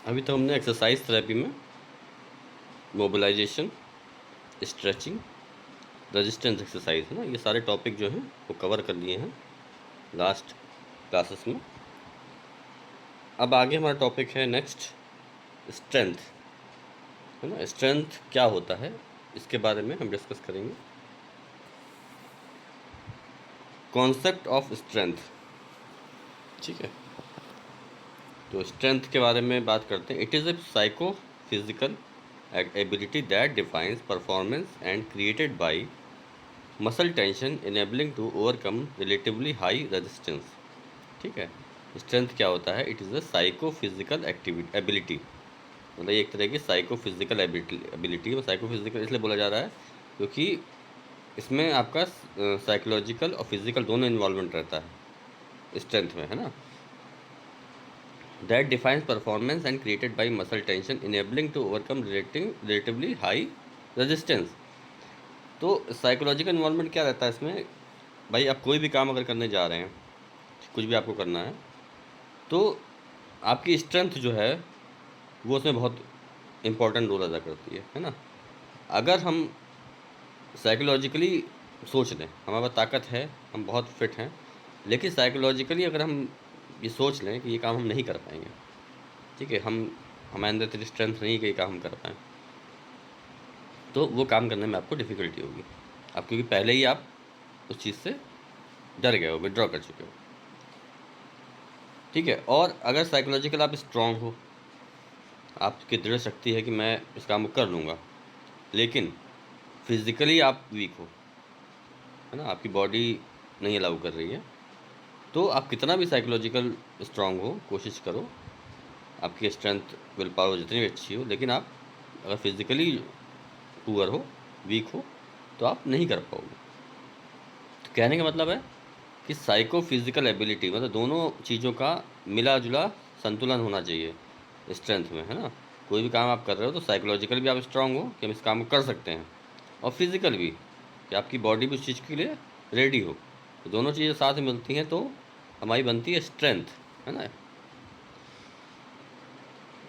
अभी तो हमने एक्सरसाइज थेरेपी में मोबिलाइजेशन, स्ट्रेचिंग, रेजिस्टेंस एक्सरसाइज है ना, ये सारे टॉपिक जो हैं वो कवर कर लिए हैं लास्ट क्लासेस में। अब आगे हमारा टॉपिक है नेक्स्ट स्ट्रेंथ, है ना। स्ट्रेंथ क्या होता है इसके बारे में हम डिस्कस करेंगे। कॉन्सेप्ट ऑफ स्ट्रेंथ, ठीक है। तो स्ट्रेंथ के बारे में बात करते हैं। It is a psycho physical ability that defines performance and created by muscle tension enabling to overcome relatively high resistance, ठीक है। स्ट्रेंथ क्या होता है? It is a psycho physical activity ability, मतलब ये एक तरह की साइको फिजिकल एबिलिटी है। साइको फिजिकल इसलिए बोला जा रहा है क्योंकि इसमें आपका साइकोलॉजिकल और फिजिकल दोनों इन्वॉल्वमेंट रहता है स्ट्रेंथ में, है ना। That defines performance and created by muscle tension enabling to overcome relatively high resistance. तो साइकोलॉजिकल इन्वॉल्वमेंट क्या रहता है इसमें? भाई आप कोई भी काम अगर करने जा रहे हैं, कुछ भी आपको करना है, तो आपकी स्ट्रेंथ जो है वो उसमें बहुत इम्पोर्टेंट रोल अदा करती है ना। अगर हम साइकोलॉजिकली सोच लें, हमारे पास ताकत है, हम बहुत फिट हैं, लेकिन साइकोलॉजिकली अगर हम ये सोच लें कि ये काम हम नहीं कर पाएंगे, ठीक है, हमारे अंदर इतनी स्ट्रेंथ नहीं है कि ये काम हम कर पाएँ, तो वो काम करने में आपको डिफ़िकल्टी होगी। अब क्योंकि पहले ही आप उस चीज़ से डर गए हो, विड्रॉ कर चुके हो, ठीक है। और अगर साइकोलॉजिकल आप स्ट्रांग हो, आपकी दृढ़ शक्ति है कि मैं इस काम को कर लूँगा, लेकिन फिज़िकली आप वीक हो, है ना, आपकी बॉडी नहीं अलाउ कर रही है, तो आप कितना भी साइकोलॉजिकल स्ट्रांग हो, कोशिश करो, आपकी स्ट्रेंथ विल पावर जितनी भी अच्छी हो, लेकिन आप अगर फिज़िकली पुअर हो, वीक हो, तो आप नहीं कर पाओगे। तो कहने का मतलब है कि साइको फिजिकल एबिलिटी मतलब दोनों चीज़ों का मिला जुला संतुलन होना चाहिए स्ट्रेंथ में, है ना। कोई भी काम आप कर रहे हो तो साइकोलॉजिकल भी आप स्ट्रांग हो कि हम इस काम को कर सकते हैं, और फिजिकल भी कि आपकी बॉडी भी उस चीज़ के लिए रेडी हो। तो दोनों चीज़ें साथ में मिलती हैं तो हमारी बनती है स्ट्रेंथ, है ना।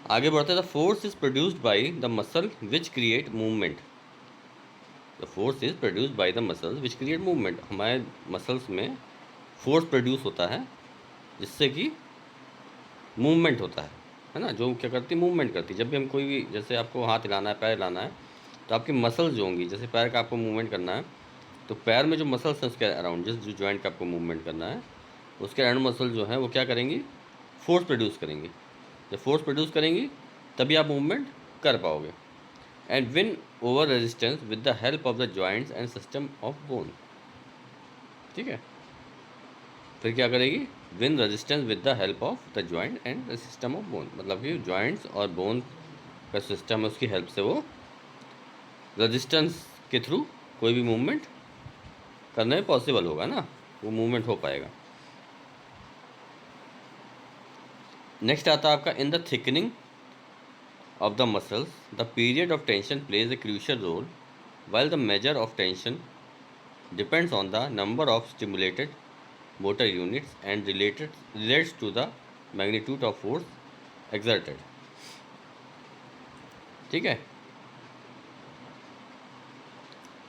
आगे बढ़ते हैं। The force is produced by the muscle which create movement. The force is produced by the muscles which create movement. हमारे मसल्स में फोर्स प्रोड्यूस होता है जिससे कि मूवमेंट होता है ना। जो क्या करती है? मूवमेंट करती है। जब भी हम कोई भी, जैसे आपको हाथ हिलाना है, पैर हिलाना है, तो आपकी मसल्स जो होंगी, जैसे पैर का आपको मूवमेंट करना है, तो पैर में जो मसल्स हैं उसके अराउंड, जिस जो जॉइंट का आपको मूवमेंट करना है, उसके अराउंड मसल जो है वो क्या करेंगी? फोर्स प्रोड्यूस करेंगी। जब फोर्स प्रोड्यूस करेंगी तभी आप मूवमेंट कर पाओगे। And win over resistance with the help of the joints and system of bone, ठीक है। फिर क्या करेगी? Win resistance with the help of the joint and system of bone, मतलब कि जॉइंट्स और बोन का सिस्टम है, उसकी हेल्प से वो रेजिस्टेंस के थ्रू कोई भी मूवमेंट करने में पॉसिबल होगा ना, वो मूवमेंट हो पाएगा। नेक्स्ट आता है आपका in the thickening of the muscles the period of tension plays a crucial role while the measure of tension depends on the number of stimulated motor units and relates to the magnitude of force exerted, ठीक है।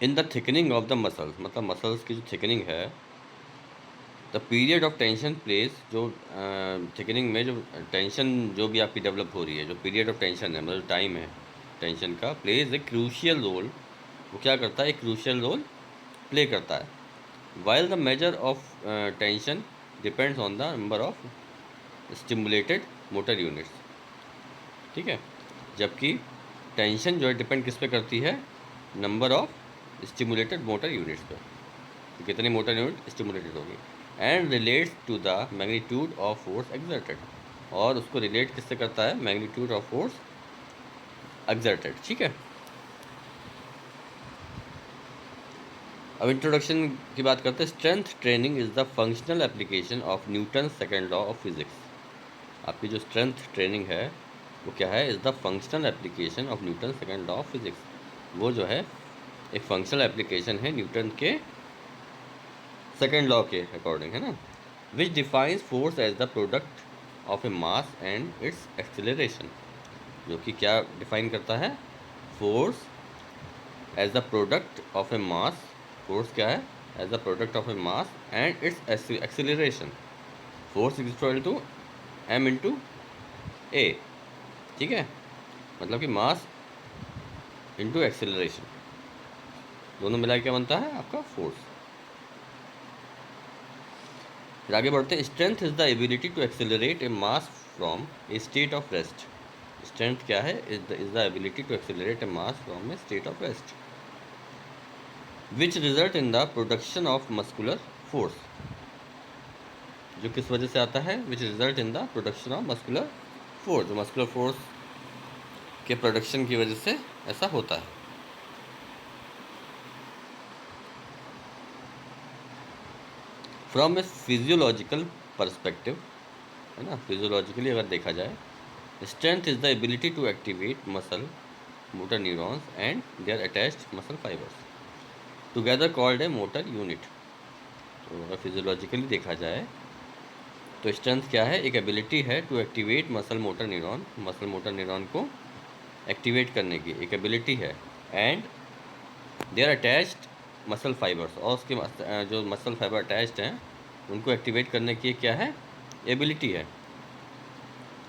In the thickening of the muscles, मतलब muscles की जो thickening है, the period of tension plays, जो thickening में जो tension जो भी आपकी डेवलप हो रही है, जो पीरियड ऑफ टेंशन है, मतलब टाइम है टेंशन का, प्लेज ए क्रूशियल रोल, वो क्या करता है? एक क्रूशियल रोल प्ले करता है। while the measure of tension depends on the number of stimulated motor units, ठीक है। जबकि टेंशन जो है डिपेंड किस पे करती है? Number of stimulated motor units पे, तो कितनी मोटर यूनिट स्टिमुलेटेड होगी। And relates to the magnitude of force exerted, और उसको रिलेट किससे करता है? मैग्नीट्यूड ऑफ फोर्स एक्सर्टेड, ठीक है। अब इंट्रोडक्शन की बात करते हैं। Strength training is the functional application of Newton second law of physics. आपकी जो स्ट्रेंथ ट्रेनिंग है वो क्या है? Is the functional application of Newton second law of physics. वो जो है एक फंक्शनल एप्लीकेशन है न्यूटन के सेकेंड लॉ के अकॉर्डिंग, है ना। Which defines force as the product of a mass and its acceleration. जो कि क्या डिफाइन करता है, force as the product of a mass. Force क्या है, as the product of a mass and its acceleration. Force is equal to M into A, ठीक है, मतलब कि मास इंटू एक्सीलरेशन, दोनों मिला के क्या बनता है आपका फोर्स। फिर आगे बढ़ते हैं, strength is the ability to accelerate a mass from a state of rest. Strength क्या है, is the ability to accelerate a mass from a state of rest which result in the production of muscular force. जो किस वजह से आता है, which result in the production of muscular force, जो muscular force के प्रोडक्शन की वजह से ऐसा होता है। फ्रॉम ए फिजियोलॉजिकल पर्सपेक्टिव, है ना, फिजियोलॉजिकली अगर देखा जाए, strength is the ability to activate muscle motor neurons and their attached muscle fibers together called a motor unit. तो अगर फिजियोलॉजिकली देखा जाए तो स्ट्रेंथ क्या है, एक एबिलिटी है to activate muscle motor neuron, muscle motor neuron को एक्टिवेट करने की एक एबिलिटी है, and their attached muscle fibers, और उसके जो मसल फाइबर अटैच्ड हैं उनको एक्टिवेट करने की क्या है, एबिलिटी है,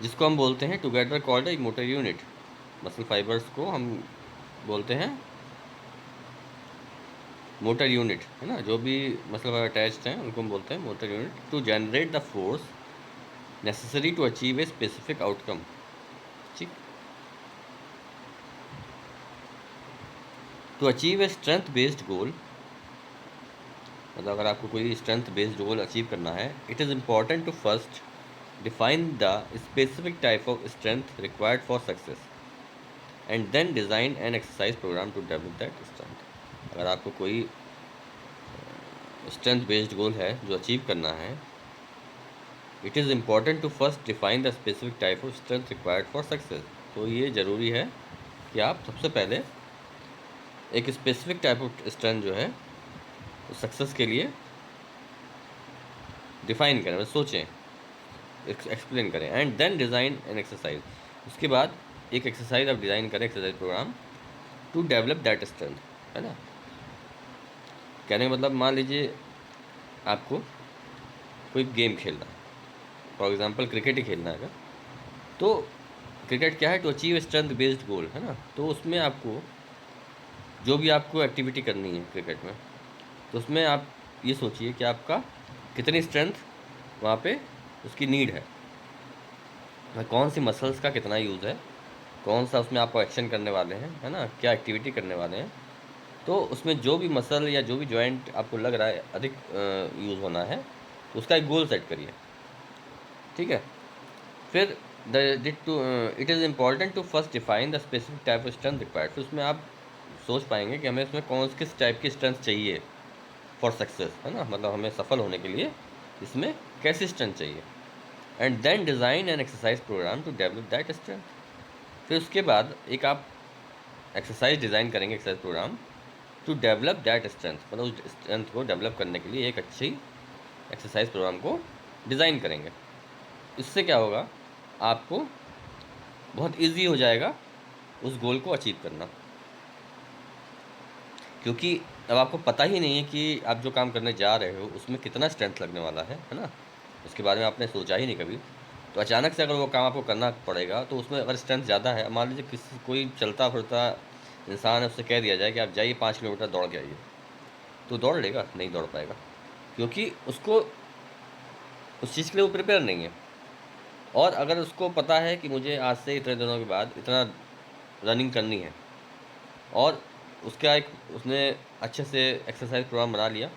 जिसको हम बोलते हैं together called a motor unit. Muscle fibres को हम बोलते हैं मोटर यूनिट, है ना, जो भी मसल फाइबर अटैच्ड हैं उनको हम बोलते हैं motor unit. To generate the force necessary to achieve a specific outcome, ठीक। To achieve a strength based goal, मतलब अगर आपको कोई स्ट्रेंथ बेस्ड गोल अचीव करना है, it is important to first define the specific type of strength required for success and then design an exercise program to develop that strength. अगर आपको कोई strength based goal है जो अचीव करना है, it is important to first define the specific type of strength required for success. तो ये ज़रूरी है कि आप सबसे पहले एक स्पेसिफिक टाइप ऑफ स्ट्रेंथ जो है सक्सेस के लिए डिफाइन करें, मतलब सोचें, एक्सप्लेन करें, and then design an exercise. उसके बाद एक एक्सरसाइज आप डिज़ाइन करें, exercise program to develop that strength, है ना। कहने का मतलब, मान लीजिए आपको कोई गेम खेलना है, फॉर एग्जांपल क्रिकेट ही खेलना है अगर, तो क्रिकेट क्या है, to achieve strength based goal, है ना। तो उसमें आपको जो भी आपको एक्टिविटी करनी है क्रिकेट में, तो उसमें आप ये सोचिए कि आपका कितनी स्ट्रेंथ वहाँ पे उसकी नीड है, कौन सी मसल्स का कितना यूज़ है, कौन सा उसमें आपको एक्शन करने वाले हैं, है ना, क्या एक्टिविटी करने वाले हैं। तो उसमें जो भी मसल या जो भी जॉइंट आपको लग रहा है अधिक यूज़ होना है, तो उसका एक गोल सेट करिए, ठीक है। फिर it is important to first define the specific type of strength required. फिर उसमें आप सोच पाएंगे कि हमें उसमें किस टाइप की स्ट्रेंथ चाहिए फॉर सक्सेस, है ना, मतलब हमें सफल होने के लिए इसमें कैसी स्ट्रेंथ चाहिए, and then design an exercise program to develop that strength. फिर उसके बाद एक आप एक्सरसाइज डिज़ाइन करेंगे, exercise program to develop that strength, मतलब उस स्ट्रेंथ को डेवलप करने के लिए एक अच्छी एक्सरसाइज प्रोग्राम को डिज़ाइन करेंगे। इससे क्या होगा, आपको बहुत इजी हो जाएगा उस गोल को अचीव करना, क्योंकि अब आपको पता ही नहीं है कि आप जो काम करने जा रहे हो उसमें कितना स्ट्रेंथ लगने वाला है ना, उसके बारे में आपने सोचा ही नहीं कभी। तो अचानक से अगर वो काम आपको करना पड़ेगा, तो उसमें अगर स्ट्रेंथ ज़्यादा है, मान लीजिए कोई चलता फिरता इंसान है, उससे कह दिया जाए कि आप जाइए 5 किलोमीटर दौड़ के आइए, तो दौड़ लेगा? नहीं दौड़ पाएगा, क्योंकि उसको उस चीज़ के लिए वो प्रिपेयर नहीं है। और अगर उसको पता है कि मुझे आज से इतने दिनों के बाद इतना रनिंग करनी है, और उसका एक उसने अच्छे से एक्सरसाइज प्रोग्राम बना लिया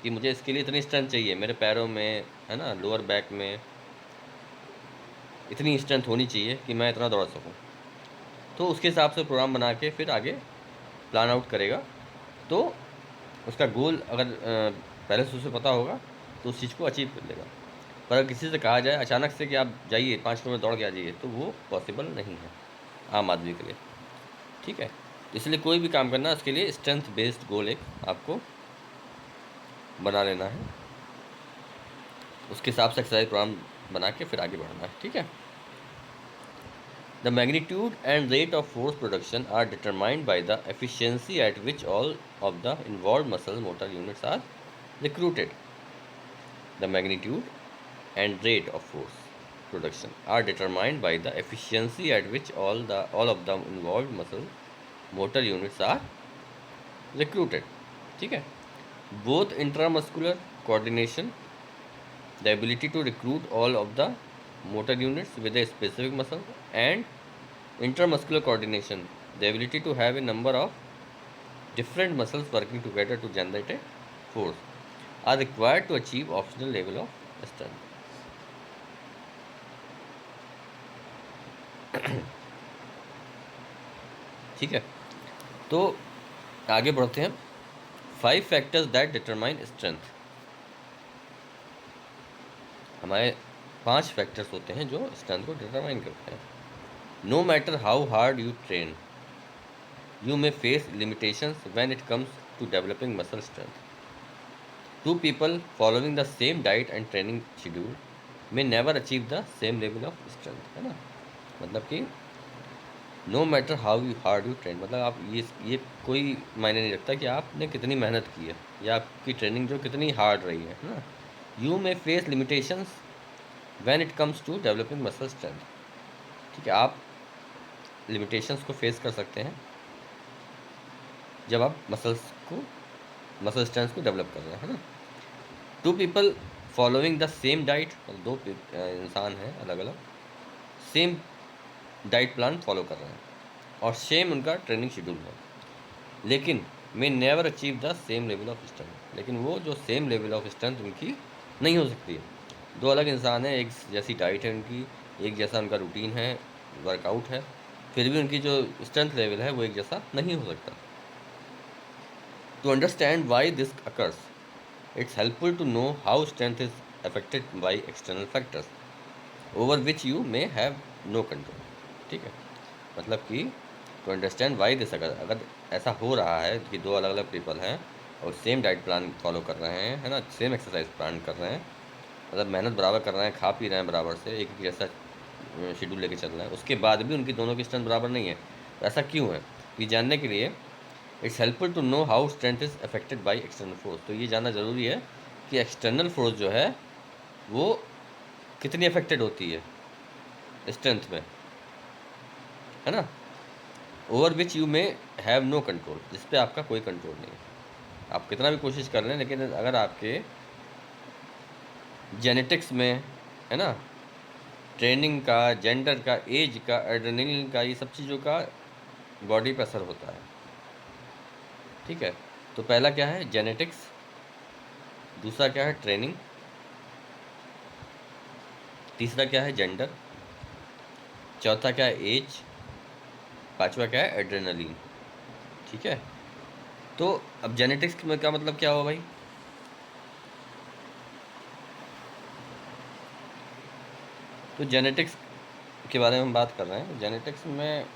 कि मुझे इसके लिए इतनी स्ट्रेंथ चाहिए मेरे पैरों में, है ना, लोअर बैक में इतनी स्ट्रेंथ होनी चाहिए कि मैं इतना दौड़ सकूं, तो उसके हिसाब से प्रोग्राम बना के फिर आगे प्लान आउट करेगा। तो उसका गोल अगर पहले से उसे पता होगा तो उस चीज़ को अचीव कर लेगा। पर अगर किसी से कहा जाए अचानक से कि आप जाइए 5 किलोमीटर दौड़ के आ जाइए, तो वो पॉसिबल नहीं है आम आदमी के लिए, ठीक है। इसलिए कोई भी काम करना, उसके लिए स्ट्रेंथ बेस्ड गोल एक आपको बना लेना है, उसके हिसाब से एक्सरसाइज प्रोग्राम बना के फिर आगे बढ़ना है, ठीक है। The magnitude and rate of force production are determined by the efficiency at which all of the involved muscle motor units are recruited. The magnitude and rate of force production are determined by the efficiency at which all of the involved muscle motor units are recruited. ठीक है. Both intramuscular coordination, the ability to recruit all of the motor units with a specific muscle, and intramuscular coordination, the ability to have a number of different muscles working together to generate a force, are required to achieve optimal level of strength. ठीक है. तो आगे बढ़ते हैं. 5 factors that determine strength. हमारे 5 factors होते हैं जो स्ट्रेंथ को डिटरमाइन करते हैं. No matter how hard you train, you may face limitations when it comes to developing muscle strength. Two people following the same diet and training schedule may never achieve the same level of strength. है ना. मतलब कि no matter how you hard you train, मतलब आप ये कोई मायने नहीं रखता कि आपने कितनी मेहनत की है या आपकी ट्रेनिंग जो कितनी हार्ड रही है ना. You may face limitations when it comes to developing muscle strength. ठीक है, आप लिमिटेशंस को फेस कर सकते हैं जब आप मसल स्ट्रेंथ को डेवलप कर रहे हैं, है ना. Two people following the same diet, दो इंसान हैं अलग अलग, सेम डाइट प्लान फॉलो कर रहे हैं और सेम उनका ट्रेनिंग शेड्यूल है, लेकिन may never achieve the same level of strength. लेकिन वो जो सेम लेवल ऑफ स्ट्रेंथ उनकी नहीं हो सकती है. दो अलग इंसान हैं, एक जैसी डाइट है उनकी, एक जैसा उनका रूटीन है, वर्कआउट है, फिर भी उनकी जो स्ट्रेंथ लेवल है वो एक जैसा नहीं हो सकता. To understand why this occurs, it's helpful to know how strength is affected by external factors over which you may have no control. ठीक है, मतलब कि to understand why this occurs, अगर ऐसा हो रहा है कि दो अलग अलग पीपल हैं और सेम डाइट प्लान फॉलो कर रहे हैं, है ना, सेम एक्सरसाइज प्लान कर रहे हैं, मतलब मेहनत बराबर कर रहे हैं, खा पी रहे हैं बराबर से, एक ही जैसा शेड्यूल लेके चल रहे हैं, उसके बाद भी उनकी दोनों की स्ट्रेंथ बराबर नहीं है. तो ऐसा क्यों है, ये जानने के लिए it's helpful to know how strength is affected by external force. तो ये जानना ज़रूरी है कि एक्सटर्नल फोर्स जो है वो कितनी अफेक्टेड होती है स्ट्रेंथ में, है ना. Over which you may have no control, जिस पे आपका कोई कंट्रोल नहीं है. आप कितना भी कोशिश कर लें, लेकिन अगर आपके जेनेटिक्स में, है ना, ट्रेनिंग का, जेंडर का, एज का, एड्रेनलिन का, ये सब चीज़ों का बॉडी पर असर होता है. ठीक है, तो पहला क्या है, जेनेटिक्स. दूसरा क्या है, ट्रेनिंग. तीसरा क्या है, जेंडर. चौथा क्या है, एज. पांचवा क्या है, एड्रेनलिन. ठीक है, तो अब जेनेटिक्स में क्या मतलब क्या हुआ भाई, तो जेनेटिक्स के बारे में हम बात कर रहे हैं. जेनेटिक्स में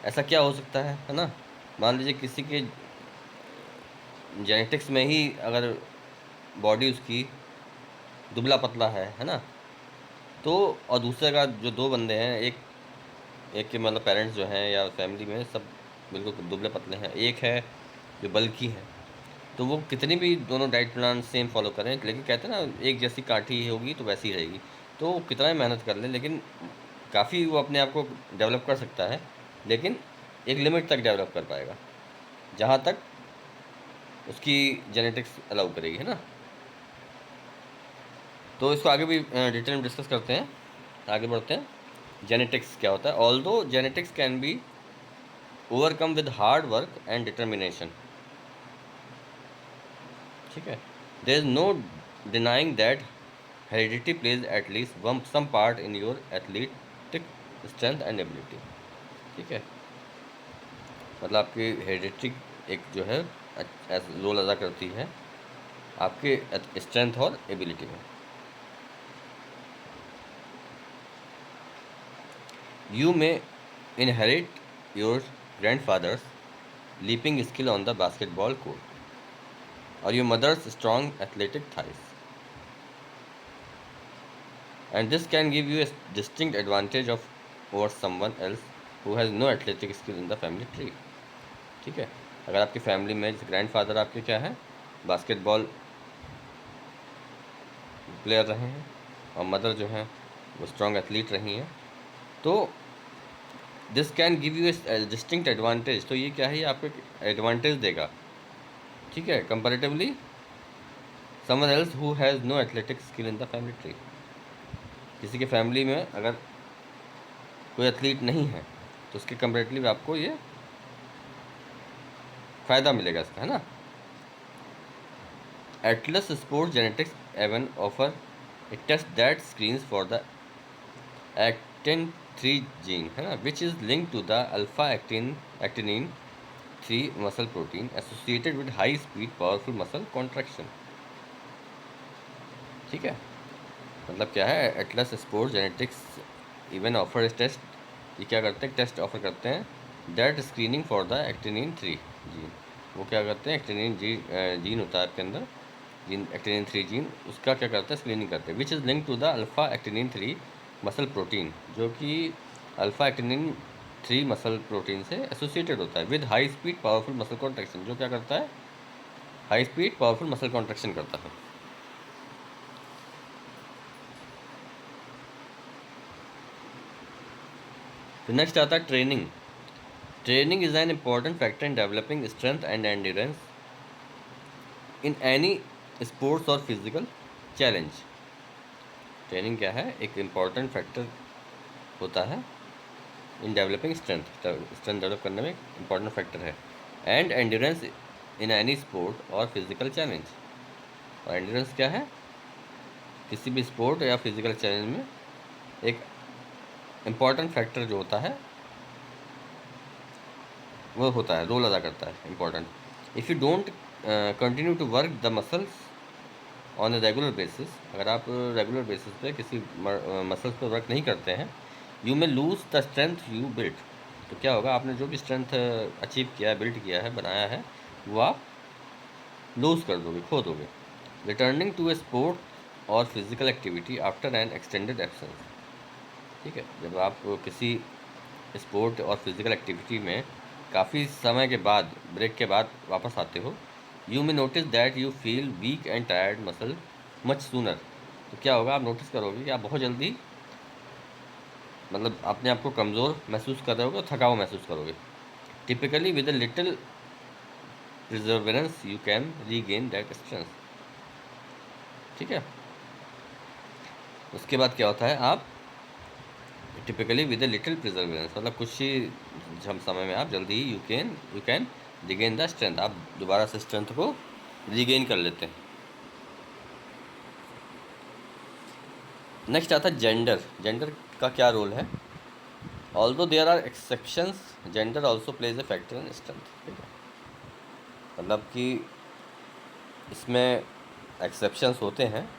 ऐसा क्या हो सकता है ना. मान लीजिए किसी के जेनेटिक्स में ही अगर बॉडी उसकी दुबला पतला है ना, तो और दूसरे का जो दो बंदे हैं, एक के मतलब पेरेंट्स जो हैं या फैमिली में सब बिल्कुल दुबले पतले हैं, एक है जो बल्कि है, तो वो कितनी भी दोनों डाइट प्लान सेम फॉलो करें, लेकिन कहते हैं ना एक जैसी काठी होगी तो वैसी रहेगी. तो वो कितना भी मेहनत कर ले, लेकिन काफ़ी वो अपने आप को डेवलप कर सकता है, लेकिन एक लिमिट तक डेवलप कर पाएगा जहाँ तक उसकी जेनेटिक्स अलाउ करेगी, है ना. तो इसको आगे भी डिटेल में डिस्कस करते हैं. आगे बढ़ते हैं. जेनेटिक्स क्या होता है. Although genetics can be overcome with hard work and determination. ठीक है, there is no denying that heredity plays at least some part in your athletic strength and ability. ठीक है, मतलब आपकी हेरिडिटी एक जो है रोल अदा करती है आपके स्ट्रेंथ और एबिलिटी में. You may inherit your grandfather's leaping skill on the basketball court or your mother's strong athletic thighs. And this can give you a distinct advantage of over someone else who has no athletic skill in the family tree. ठीक है, अगर आपकी family में जैसे grandfather आपके क्या है, basketball player रहे हैं और मदर जो है वो स्ट्रॉन्ग एथलीट रही हैं, तो this can give U A distinct advantage. तो ये क्या है, ये आपको एक एडवांटेज देगा, ठीक है, comparatively someone else who has no athletic skill in the family tree. किसी के फैमिली में अगर कोई एथलीट नहीं है तो उसके कंपैरेटिवली आपको ये फ़ायदा मिलेगा इसका, है ना। Atlas Sports Genetics even offer a test that screens for the actin 3 gene, है ना, which is link to the alpha actinin 3 muscle protein associated with high speed powerful muscle contraction. ठीक है, मतलब क्या है, Atlas Sports Genetics even offer test, ये क्या करते हैं, टेस्ट ऑफर करते हैं that screening for the actinin 3 gene. वो क्या करते हैं, एक्टिनिन जीन होता है आपके अंदर, जीन एक्टिनिन 3 जीन, उसका क्या करते हैं, स्क्रीनिंग करते हैं, which is link to the alpha actinin 3 muscle protein, जो कि अल्फा एक्टिनिन 3 मसल प्रोटीन से एसोसिएटेड होता है with high speed powerful muscle contraction, जो क्या करता है, high speed powerful muscle contraction करता है। तो नेक्स्ट आता है training. Training is an important factor in developing strength and endurance in any sports और फिजिकल चैलेंज। ट्रेनिंग क्या है, एक इम्पॉर्टेंट फैक्टर होता है इन डेवलपिंग स्ट्रेंथ डेवलप करने में इम्पॉर्टेंट फैक्टर है, and endurance in any sport और फिजिकल चैलेंज। और एंड्योरेंस क्या है, किसी भी स्पोर्ट या फिजिकल चैलेंज में एक इम्पॉर्टेंट फैक्टर जो होता है वो होता है, रोल अदा करता है important. If you don't continue to work the muscles on a regular basis, अगर आप रेगुलर बेसिस पे किसी मसल्स पर वर्क नहीं करते हैं, you may lose the strength you built. तो क्या होगा, आपने जो भी स्ट्रेंथ अचीव किया है, बिल्ड किया है, बनाया है, वो आप लूज़ कर दोगे, खो दोगे। रिटर्निंग टू ए स्पोर्ट और physical activity after N extended absence. ठीक है, जब आप किसी स्पोर्ट और फिजिकल एक्टिविटी में काफ़ी समय के बाद, ब्रेक के बाद वापस आते हो, you may notice that you feel weak and tired muscle much sooner. तो क्या होगा, आप नोटिस करोगे कि आप बहुत जल्दी, मतलब अपने आप को कमज़ोर महसूस कर रहे होगे और थका हुआ महसूस करोगे। Typically with a little perseverance you can regain that strength. ठीक है, उसके बाद क्या होता है, आप typically with a little perseverance, मतलब कुछ ही समय में आप जल्दी ही you can regain the strength, आप दोबारा से स्ट्रेंथ को रिगेन कर लेते हैं। नेक्स्ट आता है जेंडर। जेंडर का क्या रोल है, although there are exceptions gender also plays a factor in strength. ठीक है, मतलब कि इसमें एक्सेप्शंस होते हैं,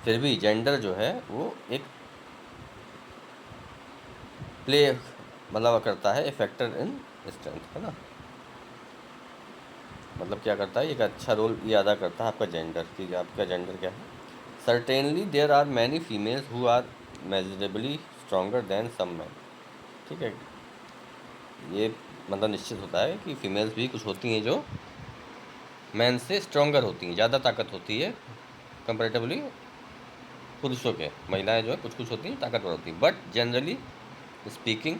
फिर भी जेंडर जो है वो एक प्ले मतलब करता है ए फैक्टर इन स्ट्रेंथ, है ना। मतलब क्या करता है, एक अच्छा रोल ये अदा करता है आपका जेंडर, कि आपका जेंडर क्या है। Certainly there are many females who are measurably stronger than some man. ठीक है, ये मतलब निश्चित होता है कि फीमेल्स भी कुछ होती हैं जो मैन से स्ट्रॉन्गर होती हैं, ज़्यादा ताकत होती है कंपेरेटिवली पुरुषों के। महिलाएं जो है कुछ कुछ होती हैं ताकतवर होती हैं, but generally speaking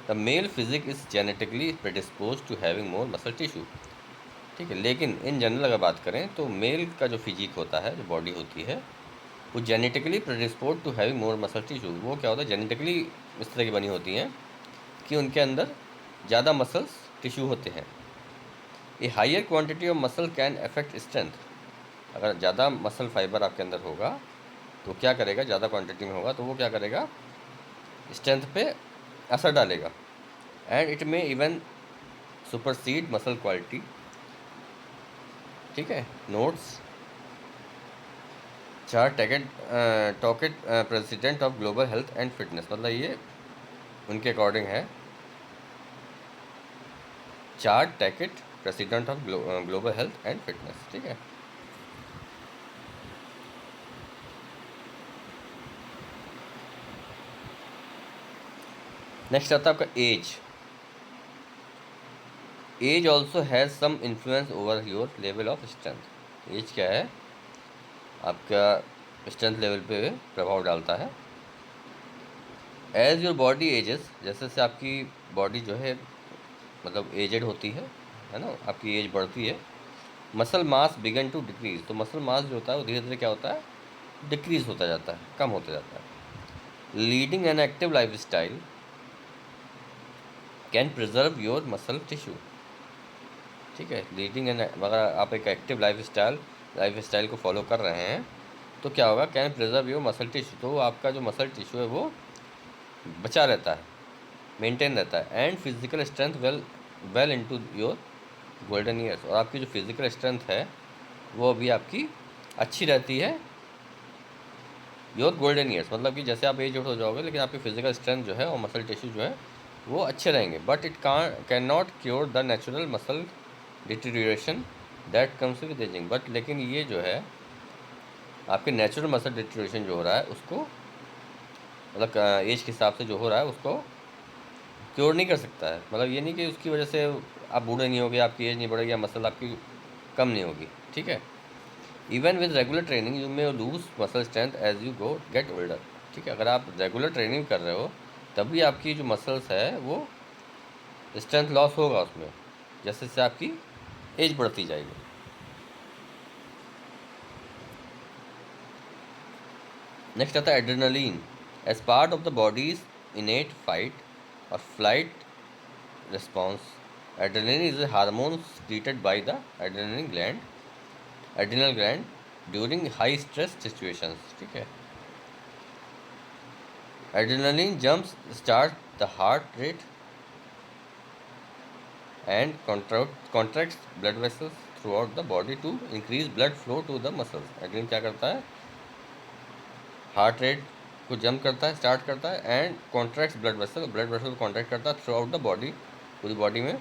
the male physique is genetically predispose to having more muscle tissue. ठीक है, लेकिन इन जनरल अगर बात करें तो मेल का जो फिजिक होता है, जो बॉडी होती है, वो genetically predispose to having more muscle tissue. वो क्या होता है, जेनेटिकली इस तरह की बनी होती हैं कि उनके अंदर ज़्यादा मसल्स टिश्यू होते हैं। A higher quantity of muscle can affect strength. अगर ज़्यादा मसल फाइबर आपके अंदर होगा तो क्या करेगा, ज़्यादा क्वांटिटी में होगा तो वो क्या करेगा, स्ट्रेंथ पे असर डालेगा, and it may even supersede muscle quality. ठीक है, notes Char Tacket president of global health and fitness, मतलब ये उनके अकॉर्डिंग है, Char Tacket president of global health and fitness. ठीक है, नेक्स्ट आता है आपका age. Age also has some influence over your level of strength. Age क्या है, आपका स्ट्रेंथ लेवल पे प्रभाव डालता है। एज योर बॉडी एजेस, जैसे जैसे आपकी बॉडी जो है मतलब एजेड होती है ना, आपकी एज बढ़ती है, muscle mass begin to decrease, तो मसल मास जो होता है वो धीरे धीरे क्या होता है, डिक्रीज होता जाता है, कम होता जाता है। Leading an active life style can preserve your muscle tissue. ठीक है, लीडिंग एन, अगर आप एक एक्टिव लाइफ स्टाइल को फॉलो कर रहे हैं तो क्या होगा, can preserve your muscle tissue, तो आपका जो मसल टिश्यू है वो बचा रहता है, मेंटेन रहता है। And physical strength well into your golden years, और आपकी जो फिजिकल स्ट्रेंथ है वो भी आपकी अच्छी रहती है योर गोल्डन ईयर्स, मतलब कि जैसे आप एज हो जाओगे लेकिन आपकी फिजिकल स्ट्रेंथ जो है और मसल टिश्यू जो है वो अच्छे रहेंगे। But it can not cure the natural muscle deterioration that comes with aging, but लेकिन ये जो है आपके नेचुरल मसल डिटीरिएशन जो हो रहा है उसको, मतलब एज के हिसाब से जो हो रहा है उसको क्योर नहीं कर सकता है। मतलब ये नहीं कि उसकी वजह से आप बूढ़े नहीं होगे, आपकी एज नहीं बढ़ेगी या मसल आपकी कम नहीं होगी। ठीक है, even with regular training you may lose muscle strength as you go get older. ठीक है, अगर आप रेगुलर ट्रेनिंग कर रहे हो तब भी आपकी जो मसल्स है वो स्ट्रेंथ लॉस होगा उसमें, जैसे जैसे आपकी एज बढ़ती जाएगी। नेक्स्ट आता है adrenaline. As part of the body's innate fight or flight response, adrenaline is a hormone secreted by the adrenal gland during high stress situations। ठीक है, adrenaline jumps start the heart rate and contracts blood vessels throughout the body to increase blood flow to the muscles। adrenaline क्या करता है, heart rate को jump करता है, start करता है, एंड कॉन्ट्रैक्ट्स ब्लड वेसल को कॉन्ट्रैक्ट करता है थ्रू आउट द बॉडी, पूरी बॉडी में,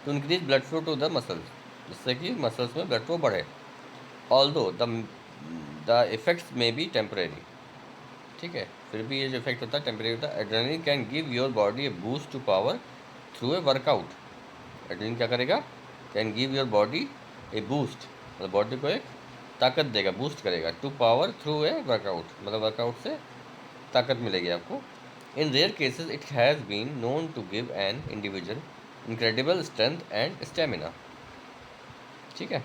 to increase blood flow to the muscles, जिससे कि मसल्स में ब्लड फ्लो बढ़े। Although the effects may be temporary. ठीक है, फिर भी ये जो इफेक्ट होता है टेम्परेरी होता है। Adrenaline can give your body a boost to power through a workout. Adrenaline क्या करेगा, can give your body a boost, मतलब बॉडी को एक ताकत देगा, बूस्ट करेगा, to power through a workout, मतलब वर्कआउट से ताकत मिलेगी आपको। In rare cases it has been known to give an individual incredible strength and stamina. ठीक है,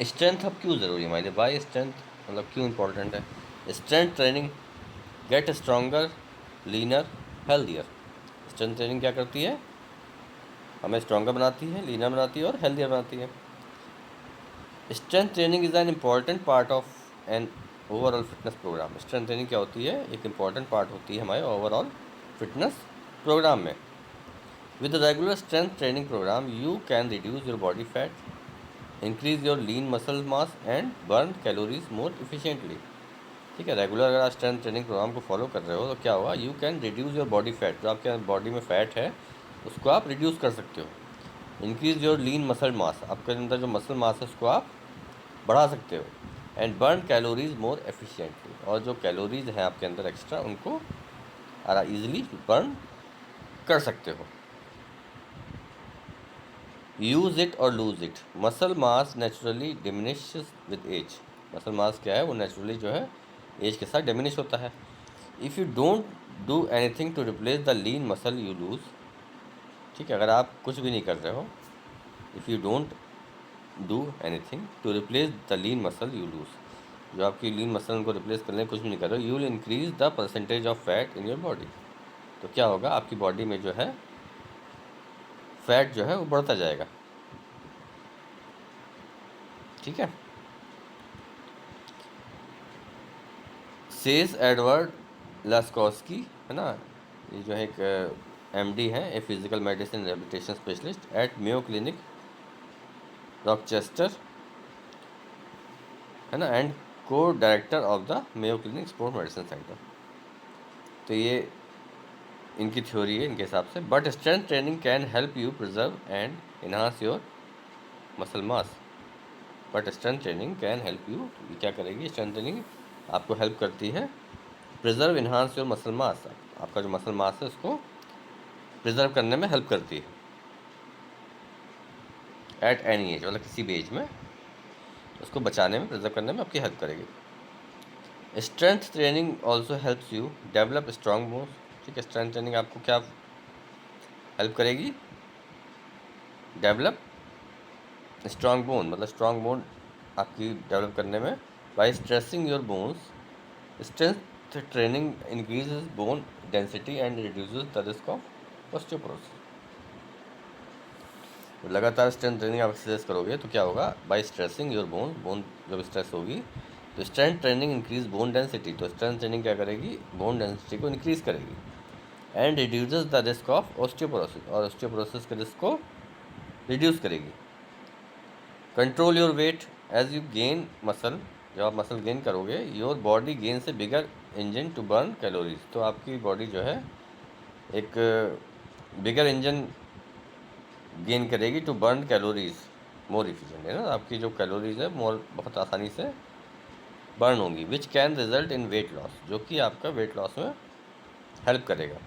स्ट्रेंथ अब क्यों ज़रूरी है हमारे लिए, वाई स्ट्रेंथ, मतलब क्यों इंपॉर्टेंट है। Strength training get stronger, leaner, healthier. Strength training क्या करती है, हमें स्ट्रॉन्गर बनाती है, लीनर बनाती है और हेल्दियर बनाती है। Strength training is an important part of an overall fitness program. Strength training क्या होती है, एक इम्पॉर्टेंट पार्ट होती है हमारे ओवरऑल फिटनेस प्रोग्राम में। With regular strength training program you can reduce your body fat, increase your lean muscle mass and burn calories more efficiently. ठीक है, रेगुलर अगर आप स्ट्रेंथ ट्रेनिंग प्रोग्राम को फॉलो कर रहे हो तो क्या होगा, you can reduce your body fat, जो आपके बॉडी में फैट है उसको आप रिड्यूस कर सकते हो। इंक्रीज योर लीन मसल मास, आपके अंदर जो मसल मास है उसको आप बढ़ा सकते हो। And burn calories more efficiently, और जो कैलोरीज हैं आपके अंदर एक्स्ट्रा उनको ईजिली बर्न कर सकते हो। Use it or lose it, muscle mass naturally diminishes with age. Muscle mass क्या है, वो नेचुरली जो है एज के साथ डिमिनिश होता है। If you don't do anything to replace the lean muscle you lose. ठीक है, अगर आप कुछ भी नहीं कर रहे हो, if you don't do anything to replace the lean muscle you lose, जो आपकी लीन मसल उनको रिप्लेस करने कुछ भी नहीं कर रहे हो, you will increase the percentage of fat in your body. तो क्या होगा, आपकी बॉडी में जो है फैट जो है वो बढ़ता जाएगा। ठीक है, सेज एडवर्ड लास्कोस्की, है ना, ये जो है एक एमडी है, a physical medicine rehabilitation specialist at Mayo Clinic Rochester, है ना, and co director of the Mayo Clinic sport medicine centre. तो ये इनकी थ्योरी है इनके हिसाब से। But strength training can help you preserve and enhance your muscle mass. But strength training can help you, क्या करेगी स्ट्रेंथ ट्रेनिंग, आपको हेल्प करती है preserve enhance your muscle mass, आपका जो मसल मास है उसको प्रिजर्व करने में हेल्प करती है एट एनी एज, मतलब किसी भी एज में उसको बचाने में, प्रिजर्व करने में आपकी हेल्प करेगी। Strength training also helps you develop strong bones. ठीक है, स्ट्रेंथ ट्रेनिंग आपको क्या हेल्प करेगी, डेवलप स्ट्रॉन्ग बोन, मतलब स्ट्रॉन्ग बोन आपकी डेवलप करने में। By stressing your bones, strength training increases bone density and reduces the risk of osteoporosis. लगातार स्ट्रेंथ ट्रेनिंग आप एक्सरसाइज करोगे तो क्या होगा, by stressing your bone, bone जब स्ट्रेस होगी तो strength training increase bone density, तो स्ट्रेंथ ट्रेनिंग क्या करेगी, बोन डेंसिटी को इंक्रीज करेगी and reduces the risk of osteoporosis, और ऑस्टियोपोरोसिस के रिस्क को रिड्यूस करेगी। Control your weight as you gain muscle, जब आप मसल गेन करोगे योर बॉडी गेन से bigger engine to burn calories, तो आपकी बॉडी जो है एक बिगर इंजन गेन करेगी to burn calories more efficient, है ना, आपकी जो कैलोरीज है मोर बहुत आसानी से बर्न होंगी, which can result in weight loss, जो कि आपका वेट लॉस में हेल्प करेगा।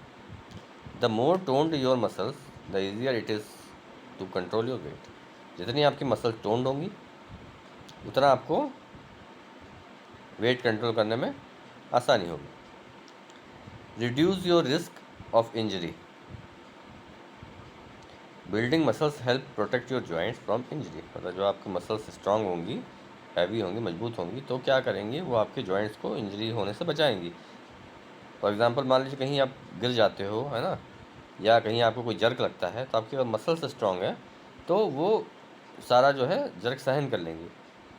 The more toned your muscles the easier it is to control your weight, जितनी आपकी मसल टोन्ड होंगी उतना आपको वेट कंट्रोल करने में आसानी होगी। Reduce your risk of injury, building muscles help protect your joints from injury, मतलब जो आपकी मसल्स स्ट्रांग होंगी, हैवी होंगी, मजबूत होंगी, तो क्या करेंगी, वो आपके जॉइंट्स को इंजरी होने से बचाएंगी। फॉर एग्जांपल मान लीजिए कहीं आप गिर जाते हो, है ना, या कहीं आपको कोई जर्क लगता है, तो आपकी अगर मसल्स स्ट्रांग है तो वो सारा जो है जर्क सहन कर लेंगी,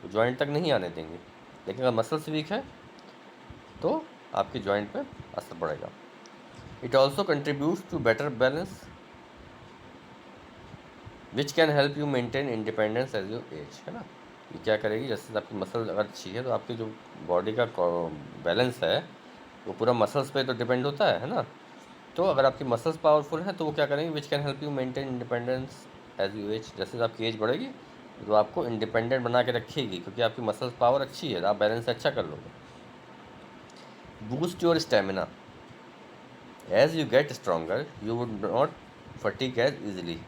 वो जॉइंट तक नहीं आने देंगे। लेकिन अगर मसल्स वीक है तो आपके जॉइंट पे असर पड़ेगा। It also contributes to better balance which can help you maintain independence as you age, है ना, ये क्या करेगी, जैसे आपकी मसल अगर अच्छी है तो आपकी जो बॉडी का बैलेंस है वो पूरा मसल्स पे तो डिपेंड होता है ना, तो अगर आपकी मसल्स पावरफुल है तो वो क्या करेंगे, which can help you maintain independence as you age, जैसे आपकी एज बढ़ेगी तो आपको इंडिपेंडेंट बना के रखेगी, क्योंकि आपकी मसल्स पावर अच्छी है तो आप बैलेंस अच्छा कर लोगे। Boost your stamina as you get stronger you would not fatigue as easily.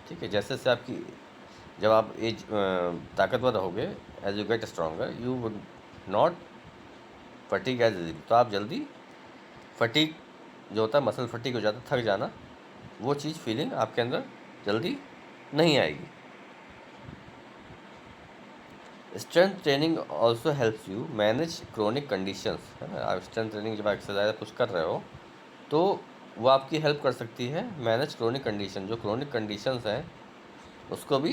ठीक है, जैसे जैसे आपकी जब आप एज ताकतवर रहोगे, as you get stronger you would not fatigue as easily, तो आप जल्दी फटीग जो होता है, मसल फटीग हो जाता है, थक जाना, वो चीज़ फीलिंग आपके अंदर जल्दी नहीं आएगी। Strength training also helps you manage chronic conditions, है ना, आप स्ट्रेंथ ट्रेनिंग जब एक्सरसाइज कुछ कर रहे हो तो वो आपकी हेल्प कर सकती है मैनेज क्रोनिक कंडीशन, जो क्रोनिक कंडीशंस हैं उसको भी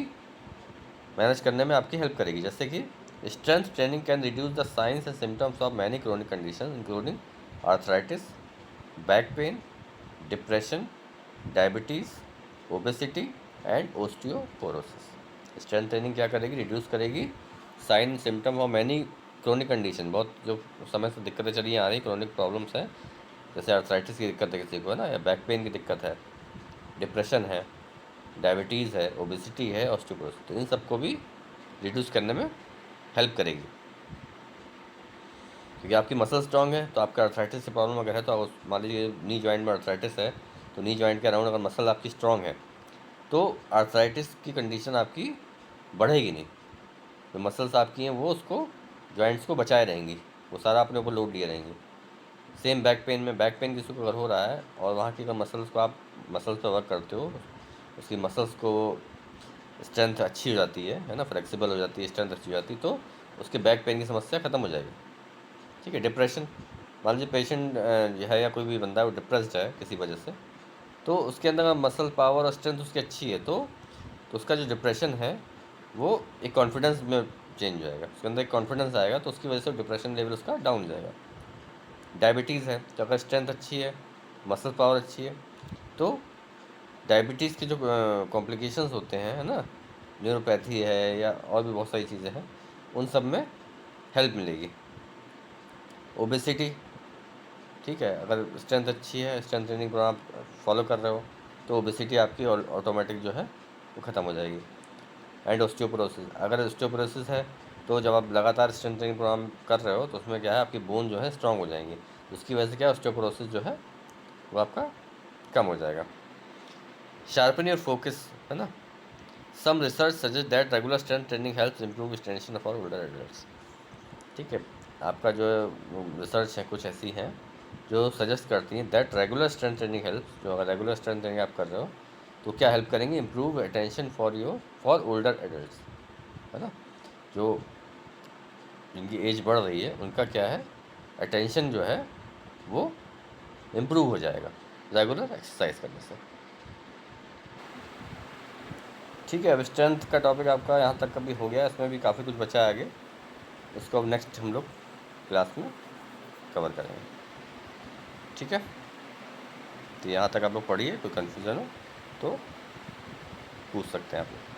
मैनेज करने में आपकी हेल्प करेगी। जैसे कि strength training can reduce the signs and symptoms of many chronic condition including arthritis, back pain, depression, diabetes, obesity and osteoporosis. Strength training क्या करेगी, रिड्यूस करेगी sign and symptom of many chronic condition, बहुत जो समय से दिक्कतें चली आ रही क्रोनिक प्रॉब्लम्स हैं, जैसे आर्थराइटिस की दिक्कत है किसी को, है ना, या बैक पेन की दिक्कत है, डिप्रेशन है, डायबिटीज़ है, ओबेसिटी है, ऑस्टियोपोरोसिस, तो इन सबको भी रिड्यूस करने में हेल्प करेगी। क्योंकि आपकी मसल स्ट्रांग है तो आपका आर्थराइटिस की प्रॉब्लम अगर है तो मान लीजिए नी जॉइंट में आर्थराइटिस है तो नी जॉइंट के अराउंड अगर मसल आपकी स्ट्रांग है तो आर्थराइटिस की कंडीशन आपकी बढ़ेगी नहीं, जो मसल्स आपकी हैं वो उसको जॉइंट्स को बचाए रहेंगी, वो सारा अपने ऊपर लोड लिए रहेंगी। सेम बैक पेन में, बैक पेन किसी को अगर हो रहा है और वहाँ की अगर मसल्स को आप मसल्स पर वर्क करते हो, उसकी मसल्स को स्ट्रेंथ अच्छी हो जाती है ना, फ्लेक्सिबल हो जाती है, स्ट्रेंथ अच्छी हो जाती है, तो उसके बैक पेन की समस्या ख़त्म हो जाएगी। ठीक है, डिप्रेशन, मान लीजिए पेशेंट है या कोई भी बंदा है वो डिप्रेस्ड है किसी वजह से, तो उसके अंदर मसल पावर और स्ट्रेंथ उसकी अच्छी है तो उसका जो डिप्रेशन है वो एक कॉन्फिडेंस में चेंज हो जाएगा, उसके अंदर एक कॉन्फिडेंस आएगा तो उसकी वजह से डिप्रेशन लेवल उसका डाउन हो जाएगा। डायबिटीज़ है तो अगर स्ट्रेंथ अच्छी है, मसल पावर अच्छी है, तो डायबिटीज़ के जो कॉम्प्लिकेशंस होते हैं, है ना, न्यूरोपैथी है या और भी बहुत सारी चीज़ें हैं, उन सब में हेल्प मिलेगी। ओबेसिटी, ठीक है, अगर स्ट्रेंथ अच्छी है, स्ट्रेंथ ट्रेनिंग प्रोग्राम फॉलो कर रहे हो, तो ओबेसिटी आपकी ऑटोमेटिक जो है वो ख़त्म हो जाएगी। एंड ऑस्टियोपोरोसिस, अगर ऑस्टियोपोरोसिस है तो जब आप लगातार स्ट्रेंथ ट्रेनिंग प्रोग्राम कर रहे हो तो उसमें क्या है, आपकी बोन जो है स्ट्रांग हो जाएंगी, उसकी वजह से क्या है, ऑस्टियोपोरोसिस जो है वो आपका कम हो जाएगा। शार्पन योर फोकस, है ना। Some research suggest that regular strength training helps improve retention for older adults. ठीक है, आपका जो रिसर्च है कुछ ऐसी हैं जो सजेस्ट करती हैं that regular strength training helps, जो अगर रेगुलर स्ट्रेंथ ट्रेनिंग आप कर रहे हो तो क्या हेल्प करेंगे, improve attention for older adults, है ना। जो जिनकी एज बढ़ रही है उनका क्या है, अटेंशन जो है वो इम्प्रूव हो जाएगा रेगुलर एक्सरसाइज करने से। ठीक है, अब स्ट्रेंथ का टॉपिक आपका यहाँ तक कभी हो गया, इसमें भी काफ़ी कुछ बचा है आगे, उसको अब नेक्स्ट हम लोग क्लास में कवर करेंगे। ठीक है, तो यहाँ तक आप लोग पढ़िए, कोई कन्फ्यूज़न हो तो पूछ सकते हैं आप लोग।